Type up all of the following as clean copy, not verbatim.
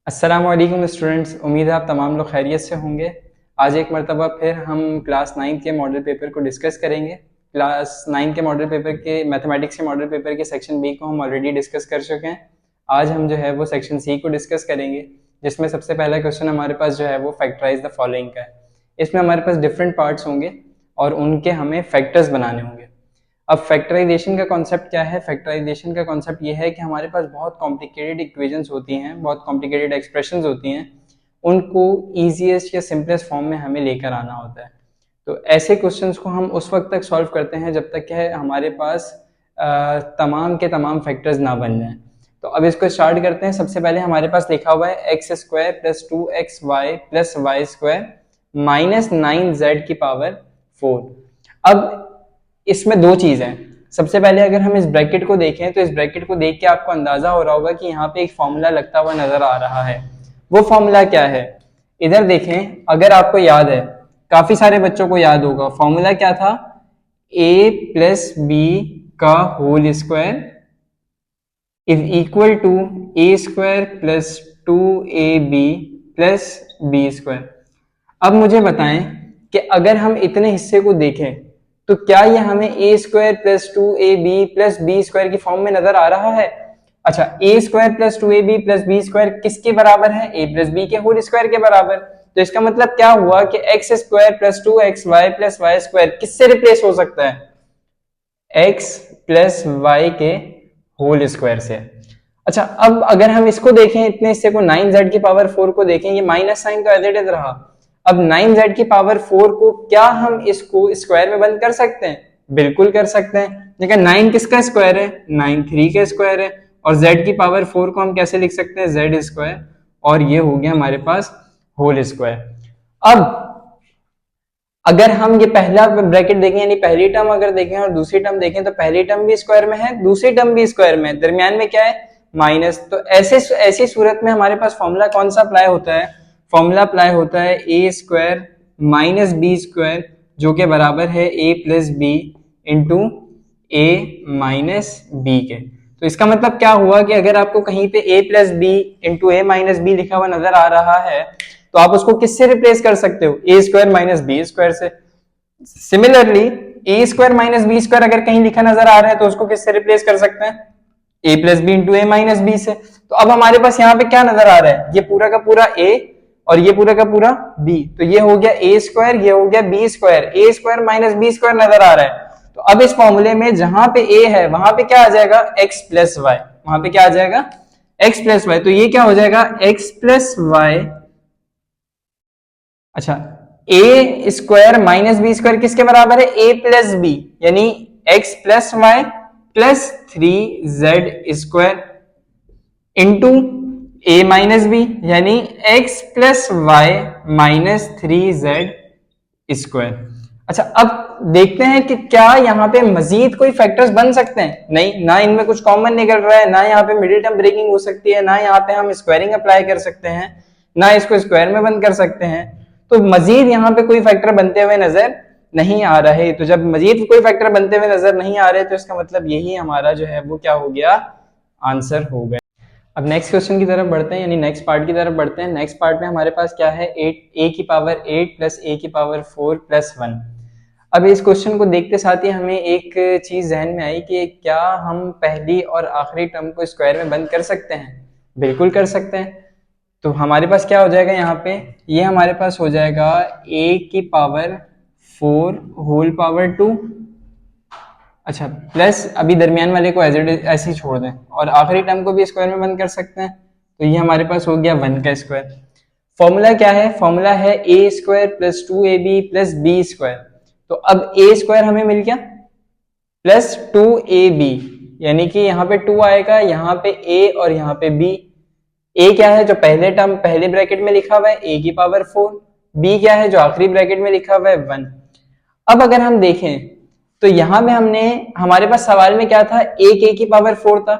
अस्सलामुअलैकुम स्टूडेंट्स, उम्मीद है आप तमाम लोग खैरियत से होंगे। आज एक मरतबा फिर हम क्लास 9 के मॉडल पेपर को डिस्कस करेंगे। क्लास 9 के मॉडल पेपर के मैथमेटिक्स के मॉडल पेपर के सेक्शन बी को हम ऑलरेडी डिस्कस कर चुके हैं। आज हम जो है वो सेक्शन सी को डिस्कस करेंगे, जिसमें सबसे पहला क्वेश्चन हमारे पास जो है वो फैक्टराइज द फॉलोइंग का है। इसमें हमारे पास डिफरेंट पार्ट्स होंगे और उनके हमें फैक्टर्स बनाने होंगे। अब फैक्टराइजेशन का कॉन्सेप्ट क्या है? फैक्टराइजेशन का कॉन्सेप्ट ये है कि हमारे पास बहुत कॉम्प्लिकेटेड इक्वेशंस होती हैं, बहुत कॉम्प्लिकेटेड एक्सप्रेशंस होती हैं, उनको ईजीएस्ट या सिंपलेस्ट फॉर्म में हमें लेकर आना होता है। तो ऐसे क्वेश्चंस को हम उस वक्त तक सॉल्व करते हैं जब तक कि हमारे पास तमाम के तमाम फैक्टर्स ना बन जाएं। तो अब इसको स्टार्ट करते हैं। सबसे पहले हमारे पास लिखा हुआ है X square plus 2xy plus Y square minus 9z की पावर 4। अब इसमें दो चीज है। सबसे पहले अगर हम इस ब्रैकेट को देखें तो इस ब्रैकेट को देख के आपको अंदाजा हो रहा होगा कि यहाँ पे एक फॉर्मूला लगता हुआ नजर आ रहा है। वो फॉर्मूला क्या है? इधर देखें, अगर आपको याद है, काफी सारे बच्चों को याद होगा, फॉर्मूला क्या था? a प्लस बी का whole square is equal to A square plus 2ab plus B square. अब मुझे बताएं कि अगर हम इतने हिस्से को देखें तो क्या ये हमें a square plus 2ab plus B square की फॉर्म में नजर आ रहा है? अच्छा, a square plus 2ab plus B square किसके बराबर है? ए प्लस बी के होल स्क्वायर के बराबर। तो इसका मतलब क्या हुआ कि x square plus 2xy plus Y square किससे रिप्लेस हो सकता है? एक्स प्लस वाई के होल स्क्वायर से। अच्छा, अब अगर हम इसको देखें, इतने हिस्से को 9z की पावर 4 को देखें, ये माइनस साइन तो एज इट इज रहा। अब 9z की पावर 4 को क्या हम इसको स्क्वायर में बंद कर सकते हैं? बिल्कुल कर सकते हैं। देखिए 9 किसका स्क्वायर है? 9 3 का स्क्वायर है। और z की पावर 4 को हम कैसे लिख सकते हैं? z square. और ये हो गया हमारे पास होल स्क्वायर। अब अगर हम ये पहला ब्रैकेट देखें, यानी पहली टर्म अगर देखें और दूसरी टर्म देखें, तो पहली टर्म भी स्क्वायर में है, दूसरी टर्म भी स्क्वायर में है, दरमियान में क्या है? माइनस। तो ऐसी सूरत में हमारे पास फॉर्मूला कौन सा अप्लाई होता है? फॉर्मूला अप्लाई होता है a square minus B square, जो के बराबर है a plus B into A minus B के। तो इसका मतलब क्या हुआ कि अगर आपको कहीं पे a plus B into A minus B लिखा हुआ नजर आ रहा है तो आप उसको किससे रिप्लेस कर सकते हो? ए स्क्वायर माइनस बी स्क्वायर से। सिमिलरली ए स्क्वायर माइनस बी स्क्वायर अगर कहीं लिखा नजर आ रहा है तो उसको किससे रिप्लेस कर सकते हैं? ए plus B into A minus B से। तो अब हमारे पास यहाँ पे क्या नजर आ रहा है? ये पूरा का पूरा a और ये पूरा का पूरा b। तो ये हो गया a स्क्वायर, ये हो गया b square. a square minus B square नजर आ रहा है। तो अब इस फॉर्मूले में जहां पे a है वहां पे क्या आ जाएगा? x plus Y. वहां पे क्या आ जाएगा? x plus Y. तो ये क्या हो जाएगा? x plus Y. अच्छा, a square minus B square किसके बराबर है? a प्लस बी, यानी x plus Y plus 3z square into a minus B, यानी x plus Y minus 3z square. अच्छा, अब देखते हैं कि क्या यहाँ पे मजीद कोई फैक्टर्स बन सकते हैं? नहीं, ना इनमें कुछ कॉमन निकल रहा है, ना यहाँ पे मिडिल टर्म ब्रेकिंग हो सकती है, ना यहाँ पे हम स्क्वायरिंग अप्लाई कर सकते हैं, ना इसको स्क्वायर में बंद कर सकते हैं। तो मजीद यहाँ पे कोई फैक्टर बनते हुए नजर नहीं आ रहे। तो जब मजीद कोई फैक्टर बनते हुए नजर नहीं आ रहे तो इसका मतलब यही हमारा जो है वो क्या हो गया? आंसर हो गया। अब नेक्स्ट क्वेश्चन की तरफ बढ़ते हैं, यानी नेक्स्ट पार्ट की तरफ बढ़ते हैं। नेक्स्ट पार्ट में हमारे पास क्या है? 8 a की पावर 8 प्लस a की पावर 4 प्लस 1। अब इस क्वेश्चन को देखते साथ ही हमें एक चीज जहन में आई कि क्या हम पहली और आखिरी टर्म को स्क्वायर में बंद कर सकते हैं? बिल्कुल कर सकते हैं। तो हमारे पास क्या हो जाएगा यहाँ पे? ये हमारे पास हो जाएगा a की पावर 4 होल पावर 2। अच्छा, प्लस अभी दरमियान वाले को ऐसे ही छोड़ दें और आखिरी टर्म को भी स्क्वायर में बंद कर सकते हैं। तो ये हमारे पास हो गया 1 का स्क्वायर। फॉर्मूला क्या है? फॉर्मूला है a square plus 2ab plus B square. तो अब ए स्क्वायर हमें मिल गया प्लस 2ab, यानी कि यहाँ पे 2 आएगा, यहाँ पे a और यहाँ पे b। a क्या है? जो पहले टर्म पहले ब्रैकेट में लिखा हुआ है a की पावर 4। b क्या है? जो आखिरी ब्रैकेट में लिखा हुआ है 1। अब अगर हम देखें तो यहाँ पे हमने, हमारे पास सवाल में क्या था? एक a की पावर 4 था।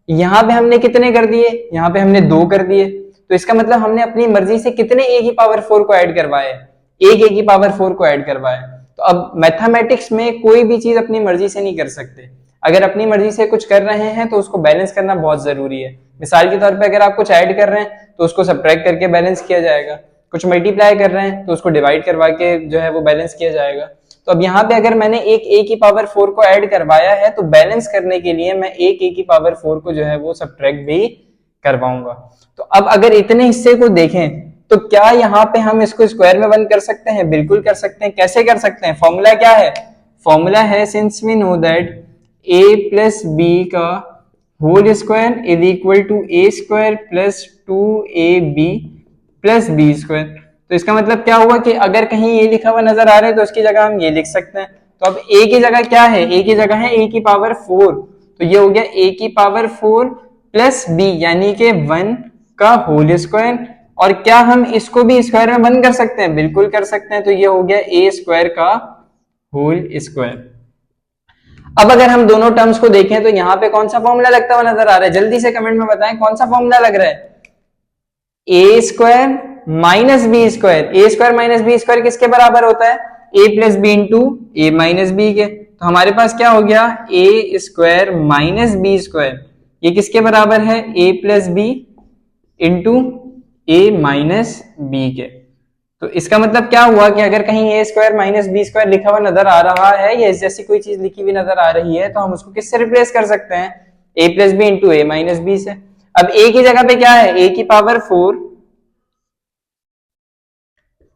यहाँ पे हमने कितने कर दिए? यहाँ पे हमने 2 कर दिए। तो इसका मतलब हमने अपनी मर्जी से कितने a की पावर 4 को ऐड करवाए? एक a की पावर 4 को ऐड करवाए। तो अब मैथमेटिक्स में कोई भी चीज अपनी मर्जी से नहीं कर सकते। अगर अपनी मर्जी से कुछ कर रहे हैं तो उसको बैलेंस करना बहुत जरूरी है। मिसाल के तौर पे अगर आप कुछ ऐड कर रहे हैं तो उसको सब्ट्रैक्ट करके बैलेंस किया जाएगा, कुछ मल्टीप्लाई कर रहे हैं तो उसको डिवाइड करवा के जो है वो बैलेंस किया जाएगा। तो अब यहाँ पे अगर मैंने एक a की पावर 4 को ऐड करवाया है तो बैलेंस करने के लिए मैं एक a की पावर 4 को जो है वो सब्ट्रैक्ट भी करवाऊंगा। तो अब अगर इतने हिस्से को देखें तो क्या यहाँ पे हम इसको स्क्वायर में बंद कर सकते हैं? बिल्कुल कर सकते हैं। कैसे कर सकते हैं? फॉर्मूला क्या है? फॉर्मूला है, since we know that a plus B का whole square is equal to a square plus 2ab plus B square. तो इसका मतलब क्या हुआ कि अगर कहीं ये लिखा हुआ नजर आ रहा है तो उसकी जगह हम ये लिख सकते हैं। तो अब a की जगह क्या है? a की जगह है a की पावर 4, तो ये हो गया a की पावर 4 प्लस b यानी कि 1 का होल स्क्वायर। और क्या हम इसको भी स्क्वायर में बंद कर सकते हैं? बिल्कुल कर सकते हैं। तो ये हो गया a स्क्वायर का होल स्क्वायर। अब अगर हम दोनों टर्म्स को देखें तो यहाँ पे कौन सा फॉर्मूला लगता हुआ नजर आ रहा है? जल्दी से कमेंट में बताएं कौन सा फॉर्मूला लग रहा है? A square minus B square. A square minus B square किसके बराबर होता है? A plus B into A minus B के। तो हमारे पास क्या हो गया? ए स्क्वायर माइनस बी स्क्वायर, ये किसके बराबर है? A plus B into A minus B के। तो इसका मतलब क्या हुआ कि अगर कहीं ए स्क्वायर माइनस बी स्क्वायर लिखा हुआ नजर आ रहा है या इस जैसी कोई चीज लिखी हुई नजर आ रही है तो हम उसको किससे रिप्लेस कर सकते हैं? ए plus B into A minus B से। अब ए की जगह पे क्या है? ए की पावर 4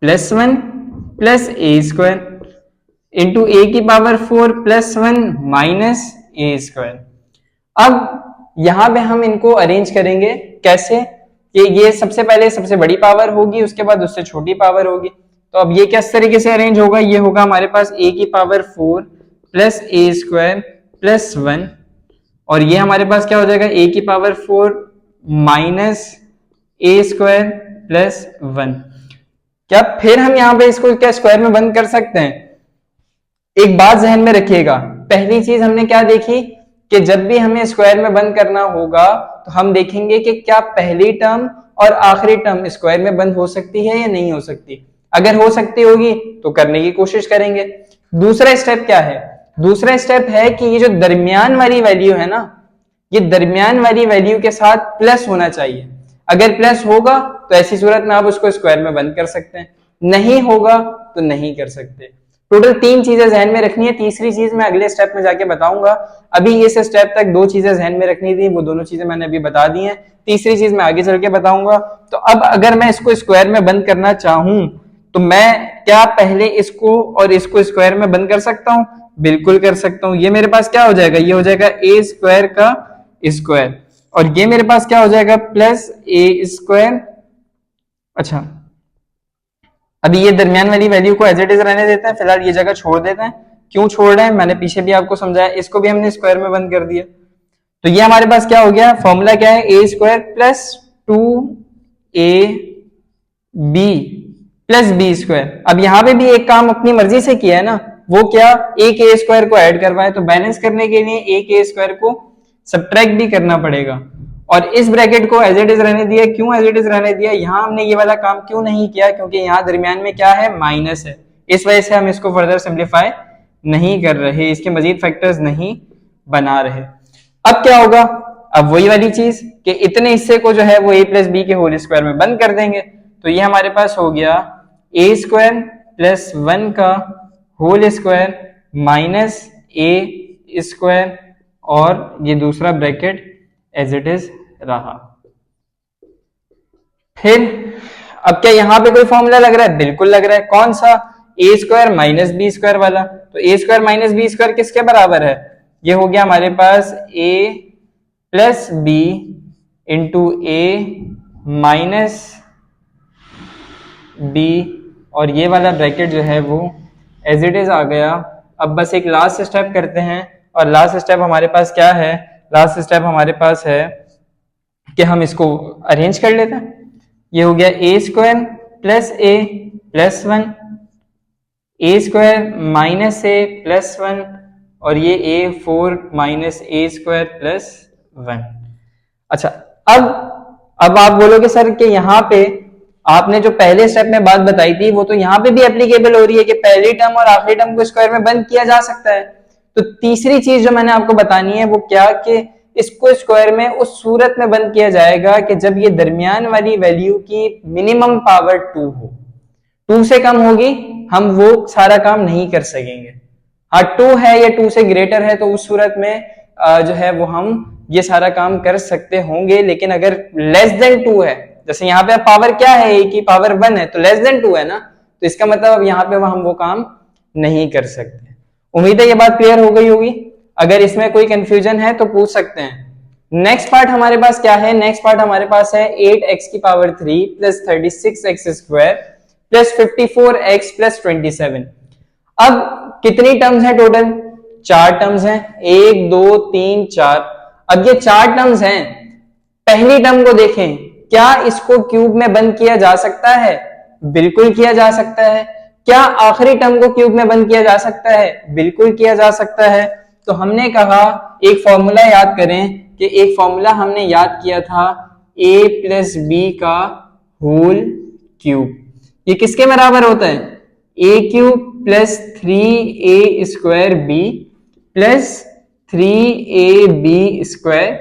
प्लस 1 प्लस ए स्क्वायर इंटू ए की पावर 4 प्लस 1 माइनस ए स्क्वायर। अब यहां पे हम इनको अरेंज करेंगे कैसे कि ये सबसे पहले सबसे बड़ी पावर होगी, उसके बाद उससे छोटी पावर होगी। तो अब ये किस तरीके से अरेंज होगा? ये होगा हमारे पास a की पावर 4 प्लस ए स्क्वायर प्लस 1, और ये हमारे पास क्या हो जाएगा? a की पावर 4 माइनस ए स्क्वायर प्लस 1। क्या फिर हम यहाँ पे इसको क्या स्क्वायर में बंद कर सकते हैं? एक बात जहन में रखिएगा, पहली चीज हमने क्या देखी कि जब भी हमें स्क्वायर में बंद करना होगा तो हम देखेंगे कि क्या पहली टर्म और आखिरी टर्म स्क्वायर में बंद हो सकती है या नहीं हो सकती। अगर हो सकती होगी तो करने की कोशिश करेंगे। दूसरा स्टेप क्या है? दूसरा स्टेप है कि ये जो दरमियान वाली वैल्यू है ना, ये दरमियान वाली वैल्यू के साथ प्लस होना चाहिए। अगर प्लस होगा तो ऐसी सूरत में आप उसको स्क्वायर में बंद कर सकते हैं, नहीं होगा तो नहीं कर सकते। टोटल 3 चीजें जहन में रखनी है। तीसरी चीज मैं अगले स्टेप में जाके बताऊंगा। अभी इस स्टेप तक 2 चीजें जहन में रखनी थी, वो दोनों चीजें मैंने अभी बता दी हैं। तीसरी चीज मैं आगे चल के बताऊंगा। तो अब अगर मैं इसको स्क्वायर में बंद करना चाहूं तो मैं क्या पहले इसको और इसको स्क्वायर में बंद कर सकता हूं? बिल्कुल कर सकता हूं। ये मेरे पास क्या हो जाएगा? ये हो जाएगा ए स्क्वायर का स्क्वायर, और ये मेरे पास क्या हो जाएगा? प्लस ए स्क्वायर। अच्छा, अभी ये दरमियान वाली वैल्यू को एज इट इज रहने देते हैं, फिलहाल ये जगह छोड़ देते हैं। क्यों छोड़ रहे हैं मैंने पीछे भी आपको समझाया। इसको भी हमने स्क्वायर में बंद कर दिया। तो ये हमारे पास क्या हो गया? फॉर्मूला क्या है? A square plus 2ab plus B square. अब यहां पे भी एक काम अपनी मर्जी से किया है ना, वो क्या? एक ए स्क्वायर को ऐड करवाए, तो बैलेंस करने के लिए एक ए स्क्वायर को सब्ट्रैक्ट भी करना पड़ेगा। और इस ब्रैकेट को एज इट इज रहने दिया। क्यों एज इट इज रहने दिया? यहां हमने ये वाला काम क्यों नहीं किया? क्योंकि यहाँ दरमियान में क्या है? माइनस है। इस वजह से हम इसको फर्दर सिंप्लीफाई नहीं कर रहे, इसके मजीद फैक्टर्स नहीं बना रहे। अब क्या होगा? अब वही वाली चीज कि इतने हिस्से को जो है वो a प्लस बी के होल स्क्वायर में बंद कर देंगे। तो ये हमारे पास हो गया a स्क्वायर प्लस 1 का whole square minus a square, और ये दूसरा ब्रैकेट एज इट इज रहा। फिर अब क्या यहाँ पे कोई फॉर्मूला लग रहा है? बिल्कुल लग रहा है। कौन सा? ए स्क्वायर माइनस बी स्क्वायर वाला। तो ए स्क्वायर माइनस बी स्क्वायर किसके बराबर है? ये हो गया हमारे पास ए plus B into A minus B, और ये वाला ब्रैकेट जो है वो एज इट इज आ गया। अब बस एक लास्ट स्टेप करते हैं, और लास्ट स्टेप हमारे पास क्या है? लास्ट स्टेप हमारे पास है कि हम इसको अरेंज कर लेते हैं। ये हो गया ए स्क्वायर प्लस ए प्लस 1, ए स्क्वायर माइनस ए प्लस 1, और ये ए 4 माइनस ए स्क्वायर प्लस 1। अच्छा, अब आप बोलोगे सर कि यहाँ पे आपने जो पहले स्टेप में बात बताई थी वो तो यहाँ पे भी एप्लीकेबल हो रही है कि पहली टर्म और आखिरी टर्म को स्क्वायर में बंद किया जा सकता है। तो तीसरी चीज जो मैंने आपको बतानी है वो क्या कि इसको स्क्वायर में उस सूरत में बंद किया जाएगा कि जब ये दरमियान वाली वैल्यू की मिनिमम पावर 2 हो, 2 से कम होगी हम वो सारा काम नहीं कर सकेंगे। हाँ 2 है या 2 से ग्रेटर है तो उस सूरत में जो है वो हम ये सारा काम कर सकते होंगे, लेकिन अगर लेस देन 2 है, जैसे यहाँ पे पावर क्या है, ए की पावर 1 है तो लेस देन 2 है ना, तो इसका मतलब अब यहाँ पे हम वो काम नहीं कर सकते। उम्मीद है ये बात क्लियर हो गई होगी। अगर इसमें कोई कंफ्यूजन है तो पूछ सकते हैं। नेक्स्ट पार्ट हमारे पास क्या है, नेक्स्ट पार्ट हमारे पास है 8x की power 3 plus 36x square plus 54x plus 27। अब कितनी टर्म्स है टोटल, 4 टर्म्स हैं, 1 2 3 4। अब ये 4 टर्म्स हैं, पहली टर्म को देखें, क्या इसको क्यूब में बंद किया जा सकता है, बिल्कुल किया जा सकता है। क्या आखिरी टर्म को क्यूब में बंद किया जा सकता है, बिल्कुल किया जा सकता है। तो हमने कहा एक फॉर्मूला याद करें कि एक फॉर्मूला हमने याद किया था a प्लस बी का होल क्यूब, ये किसके बराबर होता है, a cube plus 3a square B plus 3ab square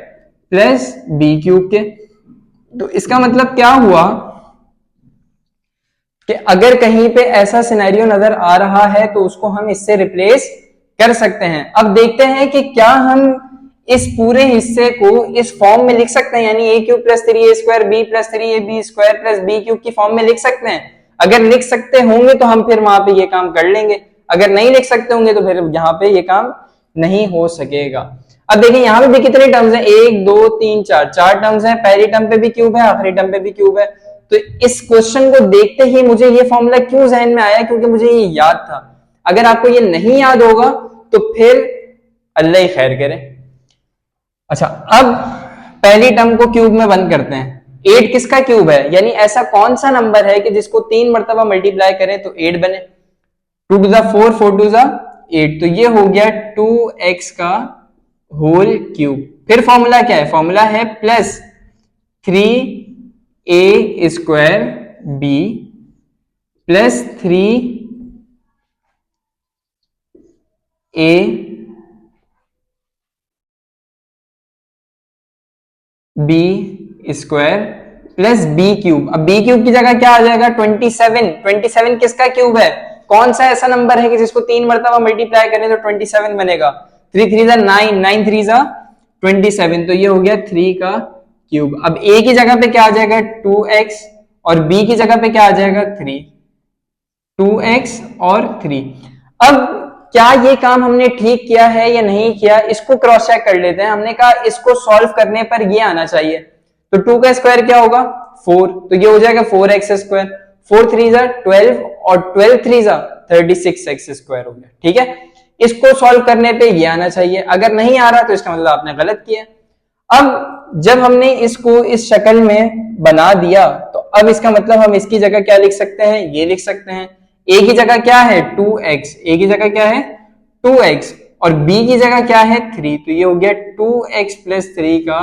plus B cube के। तो इसका मतलब क्या हुआ कि अगर कहीं पे ऐसा सिनेरियो नजर आ रहा है तो उसको हम इससे रिप्लेस कर सकते हैं। अब देखते हैं कि क्या हम इस पूरे हिस्से को इस फॉर्म में लिख सकते हैं, यानी a cube plus 3a square b plus 3ab square plus b cube की फॉर्म में लिख सकते हैं। अगर लिख सकते होंगे तो हम फिर वहां पे ये काम कर लेंगे, अगर नहीं लिख सकते होंगे तो फिर यहाँ पे ये काम नहीं हो सकेगा। अब देखिए यहाँ पे भी कितने टर्म्स हैं, 1 2 3 4, 4 टर्म्स हैं, पहली टर्म पे भी क्यूब है, आखिरी टर्म पे भी क्यूब है। तो इस क्वेश्चन को देखते ही मुझे ये फॉर्मूला क्यों जहन में आया, क्योंकि मुझे ये याद था। अगर आपको ये नहीं याद होगा तो फिर अल्लाह ही खैर करे। अच्छा, अब पहली टर्म को क्यूब में बंद करते हैं। 8 किसका क्यूब है, यानी ऐसा कौन सा नंबर है कि जिसको 3 मरतबा मल्टीप्लाई करें तो 8 बने। 2 टू द 4, 4 टू द 8, तो ये हो गया 2x का होल क्यूब। फिर फॉर्मूला क्या है, फॉर्मूला है plus 3a square b plus 3a b square plus b cube. अब b क्यूब की जगह क्या आ जाएगा, 27। 27 किसका क्यूब है, कौन सा ऐसा नंबर है कि जिसको 3 मरतबा मल्टीप्लाई करें तो 27 बनेगा। 3 3 जा 9, 9 3 जा 27, तो ये हो गया 3 का क्यूब। अब a की जगह पे क्या आ जाएगा 2x और b की जगह पे क्या आ जाएगा 3, 2x और 3। अब क्या ये काम हमने ठीक किया है या नहीं किया, इसको क्रॉस चेक कर लेते हैं। हमने कहा इसको सॉल्व करने पर ये आना चाहिए, तो 2 का स्क्वायर क्या होगा 4, तो ये हो जाएगा 4x स्क्वायर, 4 3 जा 12 और 12 3 जा 36x स्क्वायर हो गया। ठीक है, इसको सॉल्व करने पे ये आना चाहिए। अगर नहीं आ रहा तो इसका मतलब आपने गलत किया। अब जब हमने इसको इस शक्ल में बना दिया तो अब इसका मतलब हम इसकी जगह क्या लिख सकते हैं, ये लिख सकते हैं। a की जगह क्या है 2x, a की जगह क्या है 2x और b की जगह क्या है 3, तो ये हो गया 2x प्लस 3 का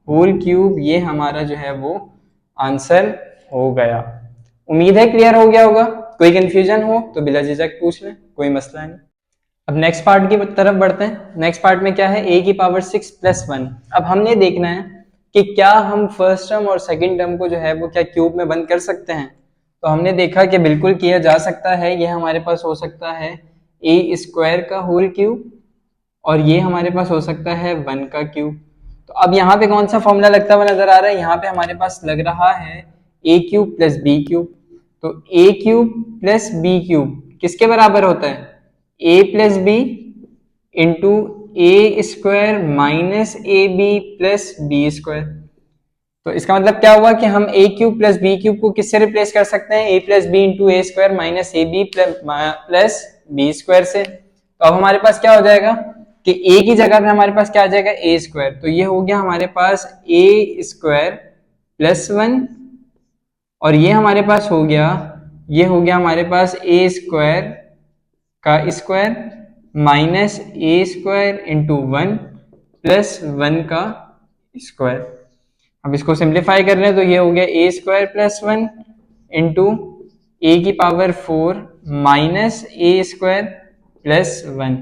होल क्यूब। ये हमारा जो है वो आंसर हो गया। उम्मीद है क्लियर हो गया होगा। कोई कंफ्यूजन हो तो बिला झिझक पूछ लें, कोई मसला नहीं। अब नेक्स्ट पार्ट की तरफ बढ़ते हैं। नेक्स्ट पार्ट में क्या है, a की पावर 6 प्लस 1। अब हमने देखना है कि क्या हम फर्स्ट टर्म और सेकंड टर्म को जो है वो क्या क्यूब में बंद कर सकते हैं। तो हमने देखा कि बिल्कुल किया जा सकता है। ये हमारे पास हो सकता है a स्क्वायर का होल क्यूब और ये हमारे पास हो सकता है 1 का क्यूब। तो अब यहाँ पे कौन सा फॉर्मूला लगता हुआ नजर आ रहा है, यहाँ पे हमारे पास लग रहा है a cube plus b cube. तो a cube plus b cube किसके बराबर होता है, a plus B into A square minus A B plus B square. तो इसका मतलब क्या हुआ कि हम a cube plus B cube को किससे रिप्लेस कर सकते हैं, a plus B into A square minus A B plus B square से। तो अब हमारे पास क्या हो जाएगा कि a की जगह पे हमारे पास क्या आ जाएगा a स्क्वायर, तो ये हो गया हमारे पास a स्क्वायर प्लस 1 और ये हमारे पास हो गया, ये हो गया हमारे पास a स्क्वायर का स्क्वायर माइनस ए स्क्वायर इंटू 1 प्लस 1 का स्क्वायर। अब इसको सिंप्लीफाई कर रहे हैं तो ये हो गया ए स्क्वायर प्लस 1 इंटू ए की पावर 4 माइनस ए स्क्वायर प्लस 1।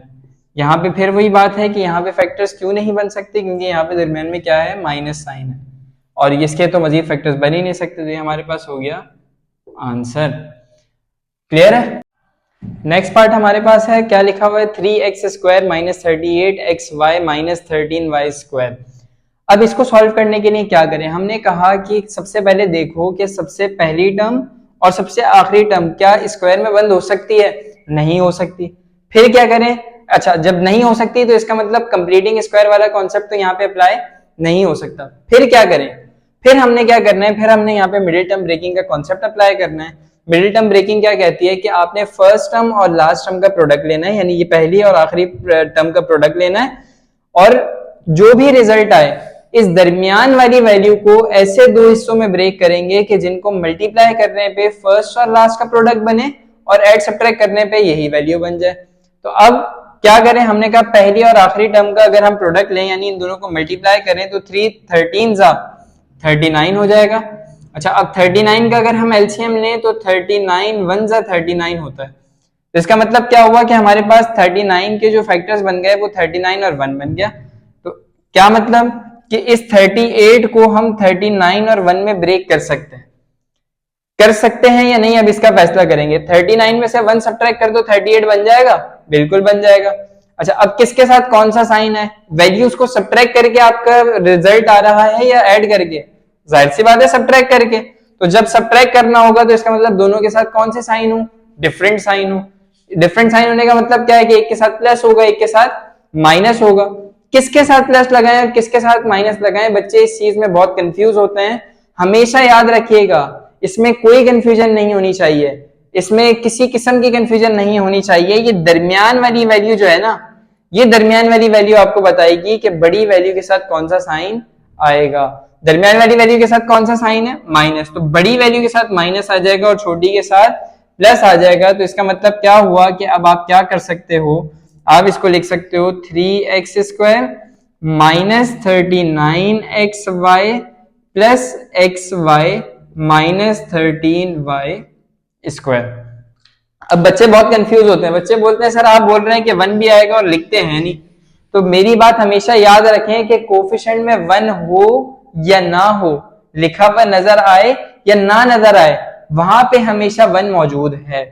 यहाँ पे फिर वही बात है कि यहाँ पे फैक्टर्स क्यों नहीं बन सकते, क्योंकि यहाँ पे दरमियान में क्या है, माइनस साइन है, और इसके तो मजीद फैक्टर्स बन ही नहीं सकते। तो ये हमारे पास हो गया आंसर। क्लियर है। नेक्स्ट पार्ट हमारे पास है, क्या लिखा हुआ है, 3x square minus 38xy minus 13y square. अब इसको सॉल्व करने के लिए क्या करें, हमने कहा कि सबसे पहले देखो कि सबसे पहली टर्म और सबसे आखिरी टर्म क्या स्क्वायर में बंद हो सकती है, नहीं हो सकती। फिर क्या करें, अच्छा जब नहीं हो सकती तो इसका मतलब कंप्लीटिंग स्क्वायर वाला कॉन्सेप्ट तो यहाँ पे अप्लाई नहीं हो सकता। फिर क्या करें, फिर हमने क्या करना है, फिर हमने यहाँ पे मिडिल टर्म ब्रेकिंग का कॉन्सेप्ट अप्लाई करना है। मिडिल टर्म ब्रेकिंग क्या कहती है कि आपने फर्स्ट टर्म और लास्ट टर्म का प्रोडक्ट लेना है, यानी ये पहली और आखिरी टर्म का प्रोडक्ट लेना है, और जो भी रिजल्ट आए इस दरमियान वाली वैल्यू को ऐसे दो हिस्सों में ब्रेक करेंगे कि जिनको मल्टीप्लाई करने पे फर्स्ट और लास्ट का प्रोडक्ट बने और ऐड सब्ट्रैक्ट करने पे यही वैल्यू बन जाए। तो अब क्या करें, हमने कहा पहली और आखिरी टर्म का अगर हम प्रोडक्ट लें यानी इन दोनों को मल्टीप्लाई करें तो 3 13 39 हो जाएगा। अच्छा अब 39 का अगर हम एलसीएम लें तो 39 1 39 होता है। तो इसका मतलब क्या हुआ कि हमारे पास 39 के जो फैक्टर्स बन गए वो 39 और 1 बन गया। तो क्या मतलब कि इस 38 को हम 39 और 1 में ब्रेक कर सकते हैं या नहीं, अब इसका फैसला करेंगे। 39 में से 1 सब्ट्रैक्ट कर दो 38 बन जाएगा, बिल्कुल बन जाएगा। अच्छा अब किसके साथ कौन सा साइन है, वैल्यूज को सब्ट्रैक्ट करके आपका रिजल्ट आ रहा है या ऐड करके, जाहिर सी बात है सब्ट्रैक्ट करके। तो जब सब्ट्रैक्ट करना होगा तो इसका मतलब दोनों के साथ कौन से साइन हो, डिफरेंट साइन हो। डिफरेंट साइन होने का मतलब क्या है कि एक के साथ प्लस होगा एक के साथ माइनस होगा। किसके साथ प्लस लगाएं और किसके साथ माइनस लगाएं, बच्चे इस चीज में बहुत कंफ्यूज होते हैं। हमेशा याद रखिएगा इसमें कोई कंफ्यूजन नहीं होनी चाहिए, इसमें किसी किस्म की कंफ्यूजन नहीं होनी चाहिए। ये दरमियान वाली वैल्यू जो है ना, ये दरमियान वाली वैल्यू आपको बताएगी कि बड़ी वैल्यू के साथ कौन सा साइन आएगा। दरमियान वाली वैल्यू के साथ कौन सा साइन है, माइनस, तो बड़ी वैल्यू के साथ माइनस आ जाएगा और छोटी के साथ प्लस आ जाएगा। तो इसका मतलब क्या हुआ कि अब आप क्या कर सकते हो, आप इसको लिख सकते हो 3x square minus 39xy plus xy minus 13y square. अब बच्चे बहुत कंफ्यूज होते हैं, बच्चे बोलते हैं सर आप बोल रहे हैं कि 1 भी आएगा और लिखते हैं नहीं। तो मेरी बात हमेशा याद रखें कि कोफिशिएंट में 1 हो या ना हो, लिखा हुआ नजर आए या ना नजर आए, वहां पे हमेशा 1 मौजूद है।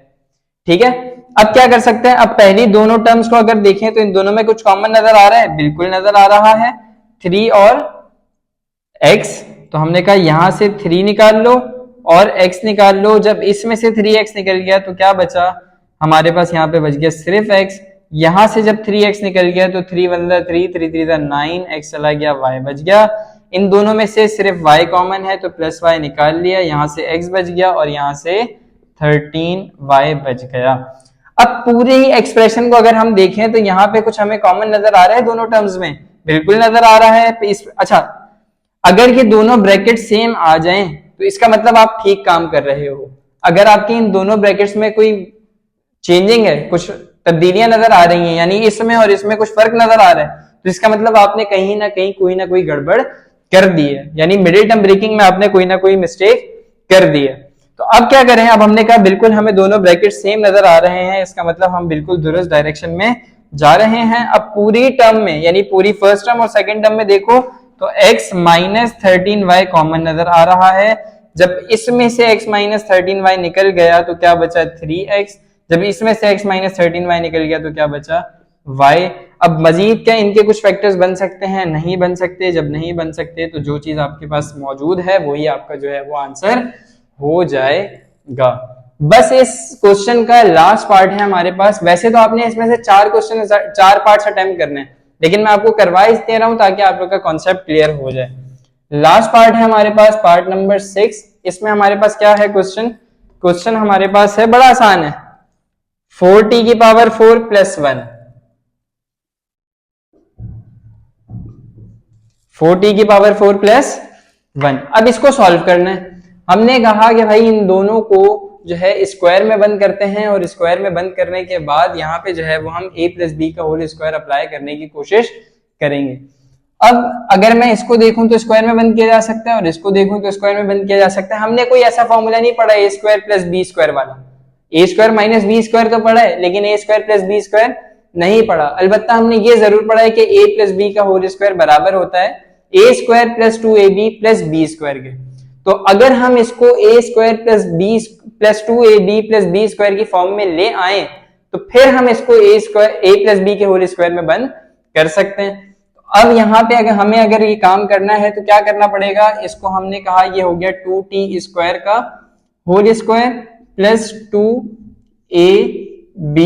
ठीक है, अब क्या कर सकते हैं, अब पहली दोनों टर्म्स को अगर देखें तो इन दोनों में कुछ कॉमन नजर आ रहा है, बिल्कुल नजर आ रहा है, 3 और x। तो हमने कहा यहां से 3 निकाल लो और x निकाल लो। जब इसमें से 3x निकल गया तो क्या बचा, हमारे पास यहाँ पे बच गया सिर्फ x। यहां से जब 3x निकल गया तो 3 1 3 3 3 9, x चला गया, y बच गया। इन दोनों में से सिर्फ y कॉमन है तो प्लस y निकाल लिया, यहां से x बच गया और यहां से 13y बच गया। अब पूरे ही एक्सप्रेशन को अगर हम देखें तो यहाँ पे कुछ हमें कॉमन नजर आ रहा है दोनों टर्म्स में, बिल्कुल नजर आ रहा है। अच्छा अगर ये दोनों ब्रैकेट सेम आ जाएं तो इसका मतलब आप ठीक काम कर रहे हो। अगर आपकी इन दोनों ब्रैकेट्स में कोई चेंजिंग है, कुछ तब्दीलियां नजर आ रही हैं, यानी इसमें और इसमें कुछ फर्क नजर आ रहा है, तो इसका मतलब आपने कहीं ना कहीं कोई ना कोई गड़बड़ कर दी है, यानी मिडिल टर्म ब्रेकिंग में आपने कोई ना कोई मिस्टेक कर दी है। तो अब क्या करें, अब हमने कहा बिल्कुल हमें दोनों ब्रैकेट सेम नजर आ रहे हैं, इसका मतलब हम बिल्कुल दुरुस्त डायरेक्शन में जा रहे हैं। अब पूरी टर्म में यानी पूरी फर्स्ट टर्म और सेकंड टर्म में देखो तो x माइनस 13y कॉमन नजर आ रहा है। जब इसमें से x माइनस 13y निकल गया तो क्या बचा 3x, जब इसमें से x माइनस 13y निकल गया तो क्या बचा y। अब मजीद क्या इनके कुछ फैक्टर्स बन सकते हैं, नहीं बन सकते। जब नहीं बन सकते तो जो चीज आपके पास मौजूद है वही आपका जो है वो आंसर हो जाएगा। बस इस क्वेश्चन का लास्ट पार्ट है हमारे पास। वैसे तो आपने इसमें से 4 क्वेश्चन 4 पार्ट्स अटेम्प्ट करने हैं, लेकिन मैं आपको करवा इस दे रहा हूं ताकि आप लोग का कॉन्सेप्ट क्लियर हो जाए। लास्ट पार्ट है हमारे पास पार्ट नंबर 6। इसमें हमारे पास क्या है क्वेश्चन हमारे पास है बड़ा आसान है, 4t की पावर 4 प्लस 1, 4t की पावर 4 प्लस 1। अब इसको सॉल्व करना है। हमने कहा कि भाई इन दोनों को जो है स्क्वायर में बंद करते हैं और स्क्वायर में बंद करने के बाद यहाँ पे जो है वो हम a प्लस बी का होल स्क्वायर अप्लाई करने की कोशिश करेंगे। अब अगर मैं इसको देखूं तो स्क्वायर में बंद किया जा सकता है और इसको देखूं तो स्क्वायर में बंद किया जा सकता है। हमने कोई ऐसा फॉर्मूला नहीं पढ़ा ए स्क्वायर प्लस बी स्क्वायर वाला, ए स्क्वायर माइनस बी स्क्वायर तो पढ़ा है, लेकिन ए स्क्वायर प्लस बी स्क्वायर नहीं पढ़ा, अलबत्ता हमने ये जरूर पढ़ा है कि a प्लस बी का होल स्क्वायर बराबर होता है a square plus 2ab plus B square के। तो अगर हम इसको a square plus B plus 2ab plus B square की फॉर्म में ले आए तो फिर हम इसको a square a plus B के होल स्क्वायर में बंद कर सकते हैं। अब यहाँ पे अगर ये काम करना है तो क्या करना पड़ेगा, इसको हमने कहा ये हो गया 2t स्क्वायर का whole square plus 2ab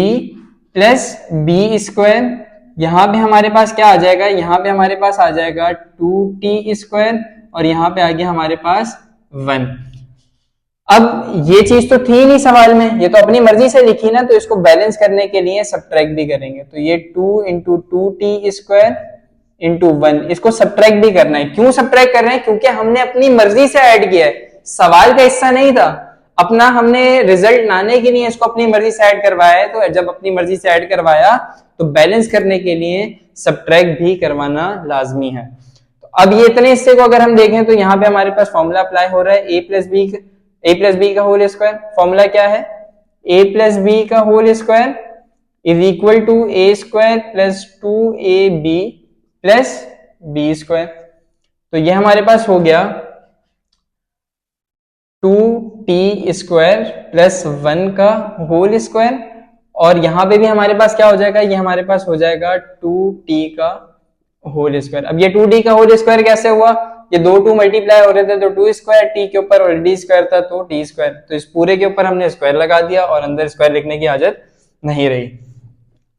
plus B square. यहाँ पे हमारे पास क्या आ जाएगा, यहाँ पे हमारे पास आ जाएगा 2t स्क्वायर और यहाँ पे आ गया हमारे पास 1। अब ये चीज तो थी नहीं सवाल में, ये तो अपनी मर्जी से लिखी ना, तो इसको बैलेंस करने के लिए सब्ट्रैक्ट भी करेंगे। तो ये 2 इंटू 2t स्क्वायर इंटू 1, इसको सब्ट्रैक्ट भी करना है। क्यों सब्ट्रैक्ट कर रहे हैं, क्योंकि हमने अपनी मर्जी से ऐड किया है, सवाल का हिस्सा नहीं था अपना, हमने रिजल्ट लाने के लिए इसको अपनी मर्जी से ऐड करवाया है। तो जब अपनी मर्जी से ऐड करवाया तो बैलेंस करने के लिए सब्ट्रैक्ट भी करवाना लाजमी है। तो अब ये इतने हिस्से को अगर हम देखें तो यहाँ पे हमारे पास फॉर्मूला अप्लाई हो रहा है a प्लस बी का होल स्क्वायर। फॉर्मूला क्या है, a प्लस बी का whole square is equal to a square plus 2ab plus B square. तो ये हमारे पास हो गया 2t स्क्वायर प्लस 1 का होल स्क्वायर और यहाँ पे भी हमारे पास क्या हो जाएगा, ये हमारे पास हो जाएगा 2t का होल स्क्वायर। अब ये 2t का होल स्क्वायर कैसे हुआ, ये 2 मल्टीप्लाई हो रहे थे तो 2 स्क्वायर, t के ऊपर ऑलरेडी स्क्वायर था तो t स्क्वायर, तो इस पूरे के ऊपर हमने स्क्वायर लगा दिया और अंदर स्क्वायर लिखने की आदत नहीं रही।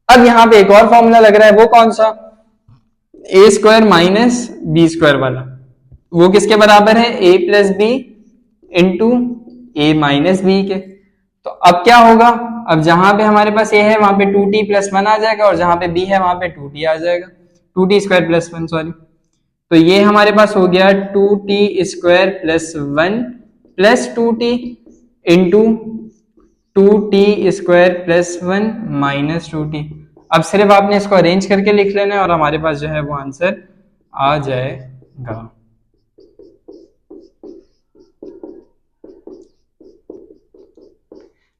अब यहाँ पे एक और फॉर्मूला लग रहा है, वो कौन सा, a square minus B square वाला। वो किसके बराबर है, a plus B into A minus B के। तो अब क्या होगा, अब जहां पे हमारे पास a है वहां पे 2t प्लस 1 आ जाएगा और जहां पे b है वहां पे 2t आ जाएगा, 2t स्क्वायर प्लस 1 सॉरी। तो ये हमारे पास हो गया 2t square plus 1 plus 2t into 2t square plus 1 minus 2t। अब सिर्फ आपने इसको अरेंज करके लिख लेना है और हमारे पास जो है वो आंसर आ जाएगा।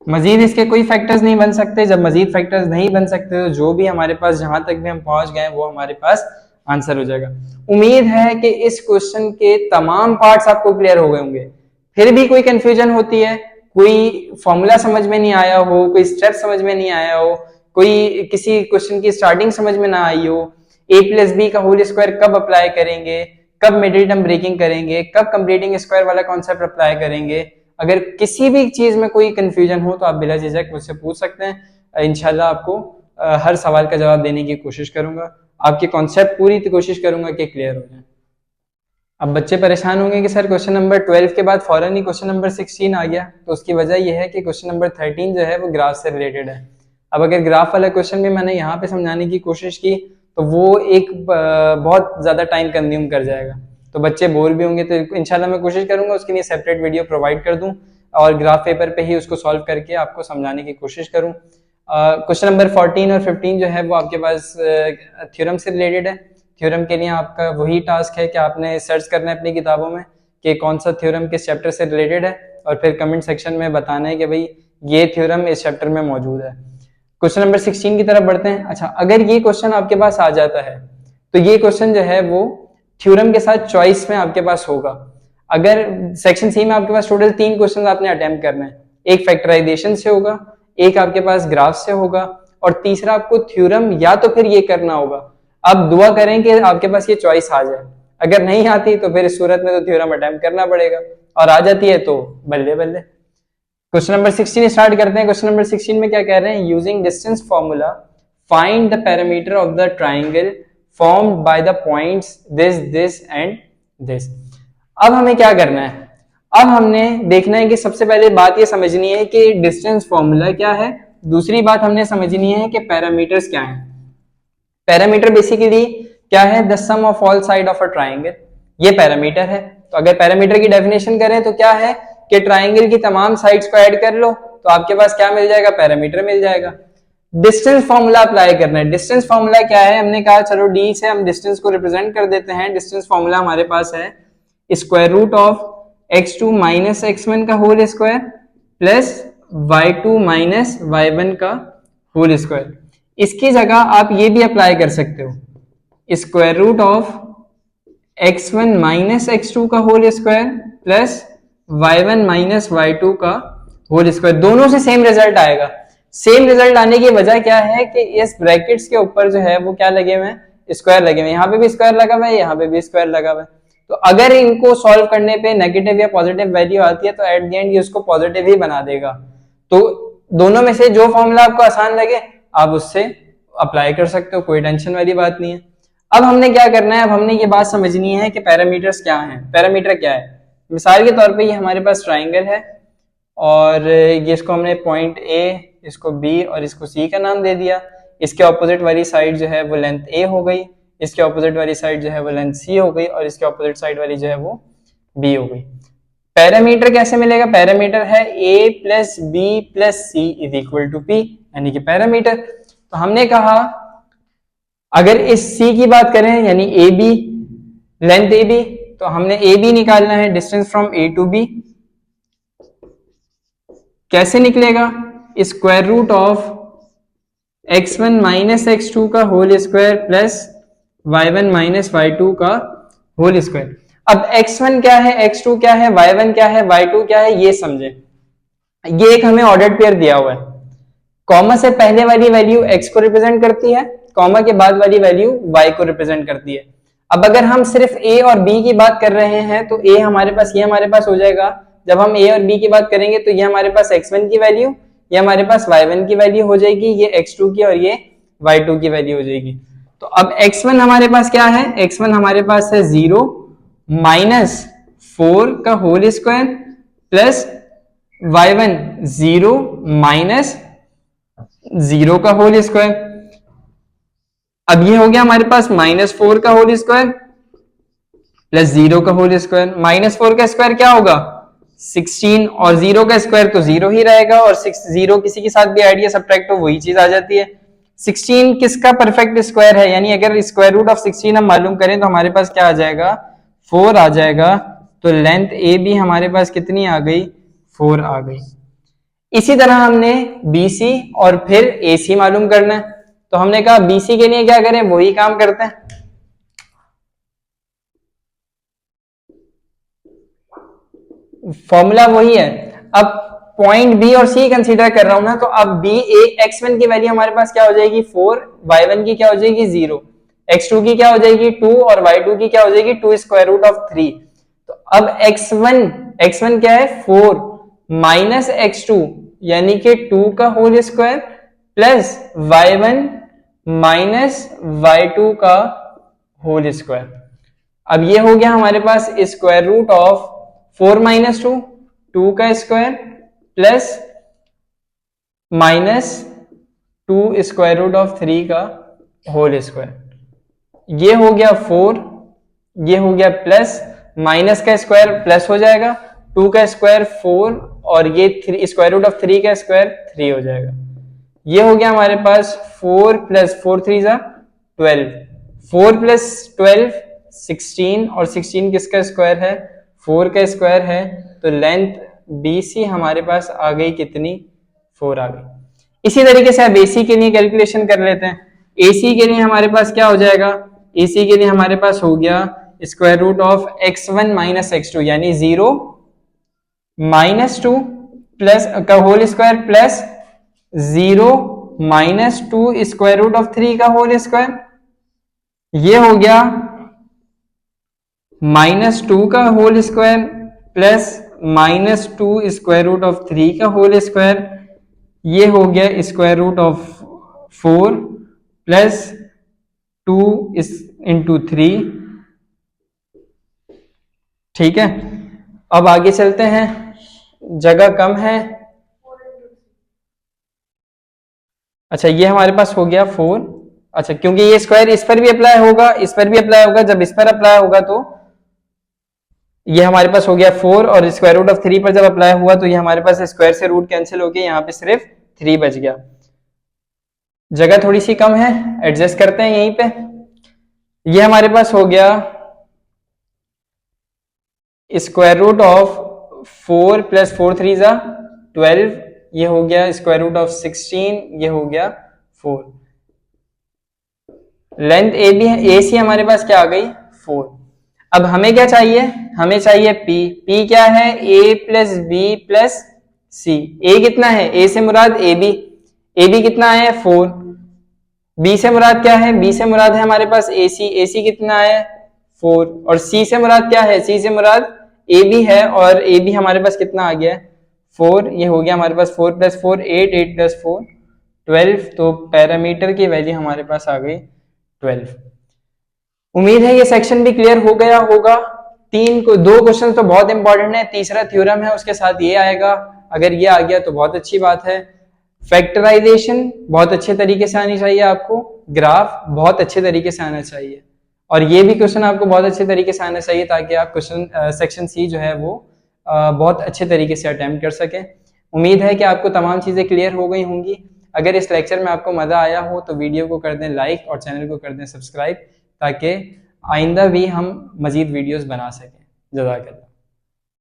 मजीद इसके कोई फैक्टर्स नहीं बन सकते। जब मजीद फैक्टर्स नहीं बन सकते तो जो भी हमारे पास जहां तक भी हम पहुंच गए वो हमारे पास आंसर हो जाएगा। उम्मीद है कि इस क्वेश्चन के तमाम पार्ट्स आपको क्लियर हो गए होंगे। फिर भी कोई कंफ्यूजन होती है, कोई फॉर्मूला समझ में नहीं आया हो, कोई स्टेप समझ में नहीं आया हो, कोई किसी क्वेश्चन की स्टार्टिंग समझ में ना आई हो, a प्लस बी का होल स्क्वायर कब अप्लाई करेंगे, कब मिडिल टर्म ब्रेकिंग करेंगे, कब कंप्लीटिंग स्क्वायर वाला कॉन्सेप्ट अप्लाई करेंगे, अगर किसी भी चीज में कोई कंफ्यूजन हो तो आप बिला झिझक मुझसे पूछ सकते हैं। इंशाल्लाह आपको हर सवाल का जवाब देने की कोशिश करूंगा, आपके कॉन्सेप्ट पूरी कोशिश करूंगा कि क्लियर हो जाए। अब बच्चे परेशान होंगे कि सर क्वेश्चन नंबर 12 के बाद फौरन ही क्वेश्चन नंबर 16 आ गया, तो उसकी वजह यह है कि क्वेश्चन नंबर 13 जो है वो ग्राफ से रिलेटेड है। अब अगर ग्राफ वाला क्वेश्चन भी मैंने यहाँ पे समझाने की कोशिश की तो वो एक बहुत ज्यादा टाइम कंज्यूम कर जाएगा, तो बच्चे बोर भी होंगे। तो इंशाल्लाह मैं कोशिश करूंगा उसके लिए सेपरेट वीडियो प्रोवाइड कर दूं और ग्राफ पेपर पे ही उसको सॉल्व करके आपको समझाने की कोशिश करूं। क्वेश्चन नंबर 14 और 15 जो है वो आपके पास थ्योरम से रिलेटेड है। थ्योरम के लिए आपका वही टास्क है कि आपने सर्च करना है अपनी किताबों में कि कौन सा थ्योरम किस चैप्टर से रिलेटेड है और फिर कमेंट सेक्शन में बताना है कि भाई ये थ्योरम इस चैप्टर में मौजूद है। क्वेश्चन नंबर 16 की तरफ बढ़ते हैं। अच्छा, अगर ये क्वेश्चन आपके पास आ जाता है तो ये क्वेश्चन जो है वो थ्योरम के साथ चॉइस में आपके पास होगा। अगर सेक्शन सी में आपके पास टोटल 3 क्वेश्चन आपने अटेम्प्ट करना है, एक फैक्टराइजेशन से होगा, एक आपके पास ग्राफ से होगा और तीसरा आपको थ्योरम या तो फिर ये करना होगा। अब दुआ करें कि आपके पास ये चॉइस आ जाए, अगर नहीं आती तो फिर इस सूरत में तो थ्योरम अटेम्प्ट करना पड़ेगा और आ जाती है तो बल्ले बल्ले। क्वेश्चन नंबर 16 स्टार्ट करते हैं। क्वेश्चन नंबर 16 में क्या कह रहे हैं, using distance formula find the parameter of the triangle formed by the points this and this। अब हमें क्या करना है, अब हमने देखना है कि सबसे पहले बात ये समझनी है कि डिस्टेंस फॉर्मूला क्या है, दूसरी बात हमने समझनी है कि पैरामीटर्स क्या हैं। पैरामीटर बेसिकली क्या है, the sum of all side of a triangle, ये पैरामीटर है। तो अगर पैरामीटर की डेफिनेशन करें तो क्या है कि ट्राइंगल की तमाम साइड्स को ऐड कर लो तो आपके पास क्या मिल जाएगा, पैरामीटर मिल जाएगा। डिस्टेंस फॉर्मूला अप्लाई करना है। डिस्टेंस फॉर्मूला क्या है, हमने कहा चलो डी से हम डिस्टेंस को रिप्रेजेंट कर देते हैं। डिस्टेंस फॉर्मूला हमारे पास है square root of x2 minus x1 का whole square plus y2 minus y1 का होल स्क्वायर। इसकी जगह आप ये भी अप्लाई कर सकते हो, square root of x1 minus x2 का whole square plus y1 minus y2 का होल स्क्वायर। दोनों से सेम रिजल्ट आएगा। सेम रिजल्ट आने की वजह क्या है कि इस ब्रैकेट्स के ऊपर जो है वो क्या लगे हुए हैं, स्क्वायर लगे हुए हैं। यहाँ पे भी स्क्वायर लगा हुआ है, यहाँ पे भी स्क्वायर लगा हुआ है। तो अगर इनको सॉल्व करने पे नेगेटिव या पॉजिटिव वैल्यू आती है तो एट द एंड ये उसको पॉजिटिव ही बना देगा। तो दोनों में से जो फॉर्मूला आपको आसान लगे आप उससे अप्लाई कर सकते हो, कोई टेंशन वाली बात नहीं है। अब हमने क्या करना है, अब हमने ये बात समझनी है कि पैरामीटर्स क्या हैं। पैरामीटर क्या है, मिसाल के तौर पे ये हमारे पास ट्राइंगल है और ये इसको हमने पॉइंट ए, इसको बी और इसको सी का नाम दे दिया। इसके ऑपोजिट वाली साइड जो है वो लेंथ ए हो गई, इसके ऑपोजिट वाली साइड जो है वो लेंथ सी हो गई और इसके ऑपोजिट साइड वाली जो है वो बी हो गई। पैरामीटर कैसे मिलेगा, पैरामीटर है a plus B plus c is equal to p, यानी कि पैरामीटर। तो हमने कहा अगर इस सी की बात करें यानी A B, length A B, तो हमने ए बी निकालना है, distance from A to B. कैसे निकलेगा, square root of x1 minus x2 का whole square plus y1 minus y2 का होल स्क्वायर। अब x1 क्या है, x2 क्या है, y1 क्या है, y2 क्या है, ये समझे। ये एक हमें ऑर्डर्ड पेयर दिया हुआ है, कॉमा से पहले वाली वैल्यू x को रिप्रेजेंट करती है, कॉमा के बाद वाली वैल्यू y को रिप्रेजेंट करती है। अब अगर हम सिर्फ a और b की बात कर रहे हैं तो a हमारे पास, ये हमारे पास हो जाएगा। जब हम a और b की बात करेंगे तो ये हमारे पास x1 की वैल्यू, ये हमारे पास y1 की वैल्यू हो जाएगी, ये x2 की और ये y2 की वैल्यू हो जाएगी। तो अब x1 हमारे पास क्या है, x1 हमारे पास है 0 माइनस 4 का whole square plus y1 0 minus 0 का होल स्क्वायर। अब ये हो गया हमारे पास -4 का होल स्क्वायर प्लस 0 का होल स्क्वायर। -4 का स्क्वायर क्या होगा 16 और 0 का स्क्वायर तो 0 ही रहेगा, और 0 किसी के साथ भी ऐड या सब्ट्रैक्ट तो वही चीज आ जाती है। 16 किसका परफेक्ट स्क्वायर है, यानी अगर स्क्वायर रूट ऑफ 16 हम मालूम करें तो हमारे पास क्या आ जाएगा, 4 आ जाएगा। तो लेंथ ए बी हमारे पास कितनी आ गई, 4 आ गई। इसी तरह हमने BC और फिर AC मालूम करना है। तो हमने कहा BC के लिए क्या करें, वही काम करते हैं। फॉर्मूला वही है। अब पॉइंट B और C कंसीडर कर रहा हूं ना, तो अब x1 की वैल्यू हमारे पास क्या हो जाएगी 4, y1 की क्या हो जाएगी 0, x2 की क्या हो जाएगी 2 और y2 की क्या हो जाएगी 2 स्क्वायर रूट ऑफ 3। तो अब x1 क्या है 4 माइनस x2 यानी कि 2 का whole square plus y1 minus y2 का होल स्क्वायर। अब ये हो गया हमारे पास स्क्वायर रूट ऑफ 4 माइनस 2, 2 का square plus minus 2 square root of 3 का होल स्क्वायर। ये हो गया 4, ये हो गया प्लस, माइनस का स्क्वायर प्लस हो जाएगा, 2 का स्क्वायर 4 और ये स्क्वायर रूट ऑफ 3 का स्क्वायर 3 हो जाएगा। ये हो गया हमारे पास 4 प्लस 4 3 जा 12, 4 प्लस 12 16 और 16 किसका स्क्वायर है 4 का स्क्वायर है। तो लेंथ BC हमारे पास आ गई कितनी 4 आ गई। इसी तरीके से अब AC के लिए कैलकुलेशन कर लेते हैं। AC के लिए हमारे पास क्या हो जाएगा, AC के लिए हमारे पास हो गया square root of x1 minus x2 यानी 0 माइनस 2 प्लस का whole square plus 0 minus 2 square root of 3 का होल स्क्वायर। ये हो गया -2 का whole square plus -2 square root of 3 का होल स्क्वायर। ये हो गया square root of 4 plus 2 into 3। ठीक है, अब आगे चलते हैं, जगह कम है। अच्छा ये हमारे पास हो गया 4। अच्छा क्योंकि ये स्क्वायर इस पर भी अप्लाई होगा, इस पर भी अप्लाई होगा, जब इस पर अप्लाई होगा तो ये हमारे पास हो गया 4 और स्क्वायर रूट ऑफ 3 पर जब अप्लाई हुआ तो ये हमारे पास स्क्वायर से रूट कैंसिल हो गया, यहाँ पे सिर्फ 3 बच गया। जगह थोड़ी सी कम है, एडजस्ट करते हैं यहीं पे। ये हमारे पास हो गया स्क्वायर रूट ऑफ 4 प्लस 4 3 12, ये हो गया स्क्वायर रूट ऑफ 16, ये हो गया 4। लेंथ ए बी है, ए सी हमारे पास क्या आ गई 4। अब हमें क्या चाहिए, हमें चाहिए पी। पी क्या है, ए प्लस बी प्लस सी। ए कितना है, ए से मुराद ए बी, ए बी कितना है 4। बी से मुराद क्या है, बी से मुराद है हमारे पास ए सी, ए सी कितना है 4। और सी से मुराद क्या है, सी से मुराद ए बी है, और ए बी हमारे पास कितना आ गया 4। ये हो गया हमारे पास 4 प्लस 4 8, 8 प्लस 4 12। तो पैरामीटर की वैल्यू हमारे पास आ गई 12। उम्मीद है ये सेक्शन भी क्लियर हो गया होगा। दो क्वेश्चन तो बहुत इंपॉर्टेंट है, तीसरा थ्योरम है उसके साथ ये आएगा। अगर ये आ गया तो बहुत अच्छी बात है। फैक्टराइजेशन बहुत अच्छे तरीके से आनी चाहिए आपको, ग्राफ बहुत अच्छे तरीके से आना चाहिए, और ये भी क्वेश्चन आपको बहुत अच्छे तरीके से आना चाहिए ताकि आप क्वेश्चन सेक्शन सी जो है वो बहुत अच्छे तरीके से अटेम्प्ट कर सकें। उम्मीद है कि आपको तमाम चीज़ें क्लियर हो गई होंगी। अगर इस लेक्चर में आपको मज़ा आया हो तो वीडियो को कर दें लाइक और चैनल को कर दें सब्सक्राइब, ताकि आइंदा भी हम मज़ीद वीडियोस बना सकें। जज़ाकल्लाह।